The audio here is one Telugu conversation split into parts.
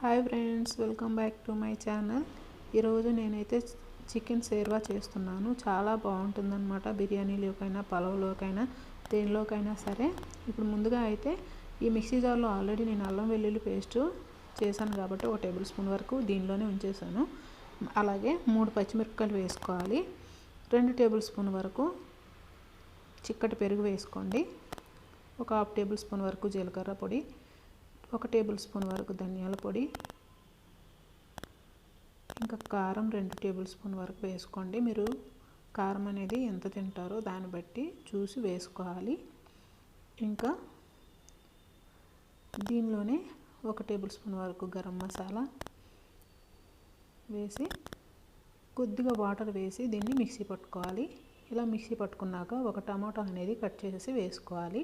Hi friends, welcome back to my channel. ఈరోజు నేనైతే చికెన్ సేర్వా చేస్తున్నాను. చాలా బాగుంటుందన్నమాట. బిర్యానీలోకైనా, పలావ్లోకైనా, దేనిలోకైనా సరే. ఇప్పుడు ముందుగా అయితే ఈ మిక్సీ జార్లో ఆల్రెడీ నేను అల్లం వెల్లుల్లి పేస్ట్ చేశాను కాబట్టి 1 టేబుల్ స్పూన్ వరకు దీనిలోనే ఉంచేసాను. అలాగే 3 పచ్చిమిరపకాయలు వేసుకోవాలి. 2 టేబుల్ స్పూన్ వరకు చిక్కటి పెరుగు వేసుకోండి. ఒక 1/2 టేబుల్ స్పూన్ వరకు జీలకర్ర పొడి, 1 టేబుల్ స్పూన్ వరకు ధనియాల పొడి, ఇంకా కారం 2 టేబుల్ స్పూన్ వరకు వేసుకోండి. మీరు కారం అనేది ఎంత తింటారో దాన్ని బట్టి చూసి వేసుకోవాలి. ఇంకా దీనిలోనే 1 టేబుల్ స్పూన్ వరకు గరం మసాలా వేసి కొద్దిగా వాటర్ వేసి దీన్ని మిక్సీ పట్టుకోవాలి. ఇలా మిక్సీ పట్టుకున్నాక ఒక టమాటా అనేది కట్ చేసి వేసుకోవాలి.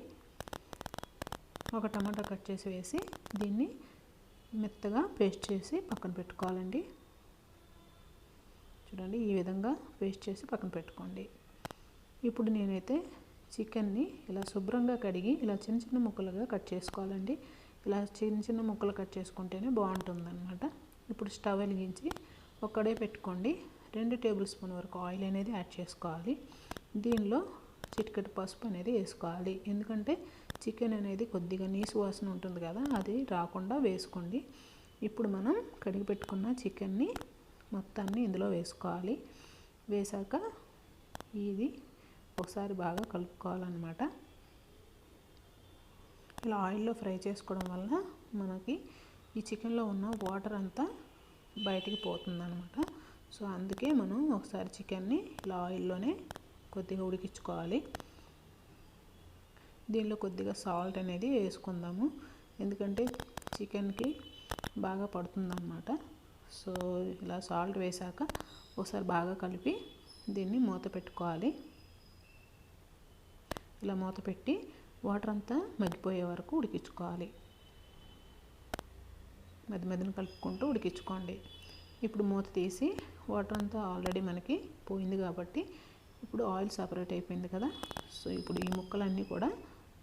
ఒక టమాటా కట్ చేసి వేసి దీన్ని మెత్తగా పేస్ట్ చేసి పక్కన పెట్టుకోవాలండి. చూడండి, ఈ విధంగా పేస్ట్ చేసి పక్కన పెట్టుకోండి. ఇప్పుడు నేనైతే చికెన్ని ఇలా శుభ్రంగా కడిగి ఇలా చిన్న చిన్న ముక్కలుగా కట్ చేసుకోవాలండి. ఇలా చిన్న చిన్న ముక్కలు కట్ చేసుకుంటేనే బాగుంటుందన్నమాట. ఇప్పుడు స్టవ్ వెలిగించి ఒక్కడే పెట్టుకోండి. 2 టేబుల్ స్పూన్ వరకు ఆయిల్ అనేది యాడ్ చేసుకోవాలి. దీనిలో చిటికెడు పసుపు అనేది వేసుకోవాలి. ఎందుకంటే చికెన్ అనేది కొద్దిగా నీసు వాసన ఉంటుంది కదా, అది రాకుండా వేసుకోండి. ఇప్పుడు మనం కడిగి పెట్టుకున్న చికెన్ని మొత్తాన్ని ఇందులో వేసుకోవాలి. వేసాక ఇది ఒకసారి బాగా కలుపుకోవాలన్నమాట. ఇలా ఆయిల్లో ఫ్రై చేసుకోవడం వల్ల మనకి ఈ చికెన్లో ఉన్న వాటర్ అంతా బయటికి పోతుందన్నమాట. సో అందుకే మనం ఒకసారి చికెన్ని ఇలా ఆయిల్లోనే కొద్దిగా ఉడికించుకోవాలి. దీనిలో కొద్దిగా సాల్ట్ అనేది వేసుకుందాము, ఎందుకంటే చికెన్కి బాగా పడుతుందన్నమాట. సో ఇలా సాల్ట్ వేసాక ఒకసారి బాగా కలిపి దీన్ని మూత పెట్టుకోవాలి. ఇలా మూత పెట్టి వాటర్ అంతా మగ్గిపోయే వరకు ఉడికించుకోవాలి. మధ్య మధ్యన కలుపుకుంటూ ఉడికించుకోండి. ఇప్పుడు మూత తీసి వాటర్ అంతా ఆల్రెడీ మనకి పోయింది కాబట్టి ఇప్పుడు ఆయిల్ సపరేట్ అయిపోయింది కదా. సో ఇప్పుడు ఈ ముక్కలన్నీ కూడా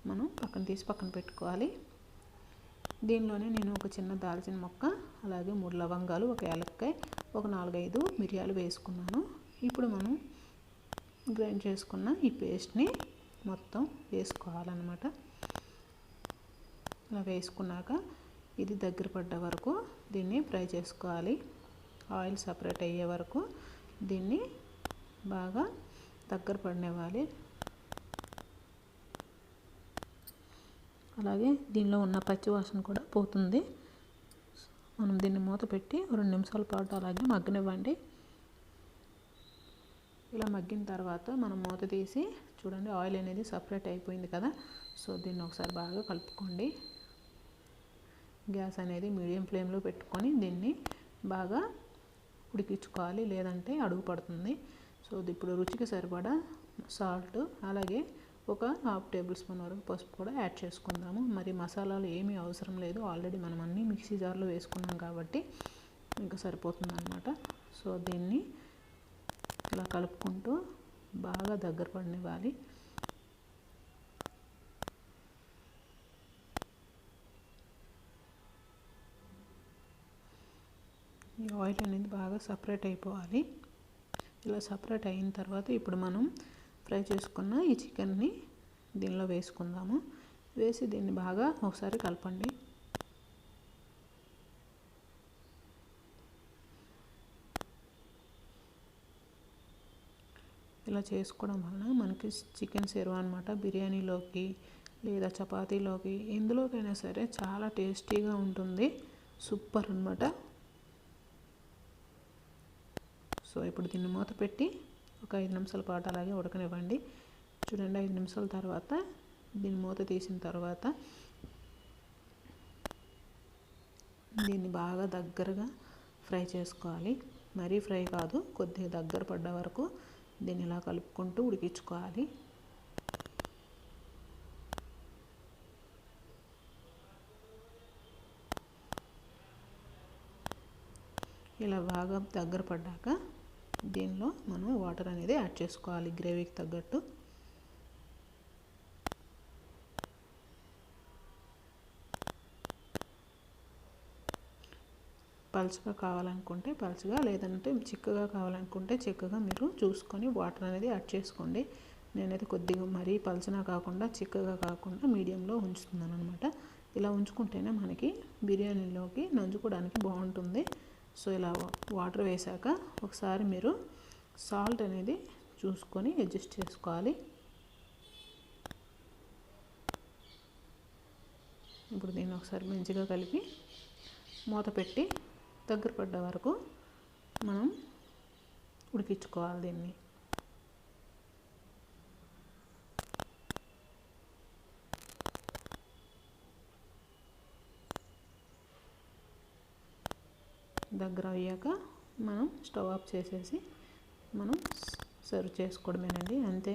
మనం పక్కన తీసి పక్కన పెట్టుకోవాలి. దీనిలోనే నేను ఒక చిన్న దాల్చిన మొక్క, అలాగే 3 లవంగాలు, 1 యాలక్కాయ, ఒక 4-5 మిరియాలు వేసుకున్నాను. ఇప్పుడు మనం గ్రైండ్ చేసుకున్న ఈ పేస్ట్ని మొత్తం వేసుకోవాలన్నమాట. ఇలా వేసుకున్నాక ఇది దగ్గర పడ్డ వరకు దీన్ని ఫ్రై చేసుకోవాలి. ఆయిల్ సపరేట్ అయ్యే వరకు దీన్ని బాగా దగ్గర పడనివ్వాలి. అలాగే దీనిలో ఉన్న పచ్చి వాసన కూడా పోతుంది. మనం దీన్ని మూత పెట్టి 2 నిమిషాల పాటు అలాగే మగ్గనివ్వండి. ఇలా మగ్గిన తర్వాత మనం మూత తీసి చూడండి, ఆయిల్ అనేది సపరేట్ అయిపోయింది కదా. సో దీన్ని ఒకసారి బాగా కలుపుకోండి. గ్యాస్ అనేది మీడియం ఫ్లేమ్లో పెట్టుకొని దీన్ని బాగా ఉడికించుకోవాలి, లేదంటే అడుగు పడుతుంది. సో ఇప్పుడు రుచికి సరిపడా సాల్ట్, అలాగే ఒక 1/2 టేబుల్ స్పూన్ వరకు పసుపు కూడా యాడ్ చేసుకుందాము. మరి మసాలాలు ఏమీ అవసరం లేదు, ఆల్రెడీ మనం అన్నీ మిక్సీ జార్లో వేసుకున్నాం కాబట్టి ఇంకా సరిపోతుంది అన్నమాట. సో దీన్ని ఇలా కలుపుకుంటూ బాగా దగ్గర పడనివ్వాలి. ఈ ఆయిల్ అనేది బాగా సపరేట్ అయిపోవాలి. ఇలా సపరేట్ అయిన తర్వాత ఇప్పుడు మనం ఫ్రై చేసుకున్న ఈ చికెన్ని దీనిలో వేసుకుందాము. వేసి దీన్ని బాగా ఒకసారి కలపండి. ఇలా చేసుకోవడం వలన మనకి చికెన్ సేర్వా అన్నమాట బిర్యానీలోకి లేదా చపాతీలోకి ఎందులోకైనా సరే చాలా టేస్టీగా ఉంటుంది. సూపర్ అన్నమాట. సో ఇప్పుడు దీన్ని మూత పెట్టి ఒక 5 నిమిషాల పాటు అలాగే ఉడకనివ్వండి. చూడండి, 5 నిమిషాల తర్వాత దీన్ని మూత తీసిన తర్వాత దీన్ని బాగా దగ్గరగా ఫ్రై చేసుకోవాలి. మరీ ఫ్రై కాదు, కొద్దిగా దగ్గర పడ్డ వరకు దీన్ని ఇలా కలుపుకుంటూ ఉడికించుకోవాలి. ఇలా బాగా దగ్గర పడ్డాక దీనిలో మనం వాటర్ అనేది యాడ్ చేసుకోవాలి గ్రేవీకి తగ్గట్టు. పలుచగా కావాలనుకుంటే పలుచగా, లేదంటే చిక్కగా కావాలనుకుంటే చిక్కగా మీరు చూసుకొని వాటర్ అనేది యాడ్ చేసుకోండి. నేనైతే కొద్దిగా మరీ పలుచగా కాకుండా చిక్కగా కాకుండా మీడియంలో ఉంచుతున్నాను అనమాట. ఇలా ఉంచుకుంటేనే మనకి బిర్యానీలోకి నంచుకోవడానికి బాగుంటుంది. సో ఇలా వాటర్ వేసాక ఒకసారి మీరు సాల్ట్ అనేది చూసుకొని అడ్జస్ట్ చేసుకోవాలి. ఇప్పుడు దీన్ని ఒకసారి మంచిగా కలిపి మూత పెట్టి దగ్గర పడ్డ వరకు మనం ఉడికించుకోవాలి దీన్ని. దగ్గర అయ్యాక మనం స్టవ్ ఆఫ్ చేసేసి మనం సర్వ్ చేసుకోవడమేనండి, అంతే.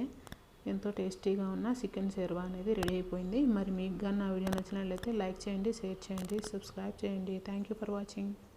ఎంతో టేస్టీగా ఉన్న చికెన్ సెర్వా అనేది రెడీ అయిపోయింది. మరి మీకు కానీ నా వీడియో నచ్చినట్లయితే లైక్ చేయండి, షేర్ చేయండి, సబ్స్క్రైబ్ చేయండి. Thank you for watching.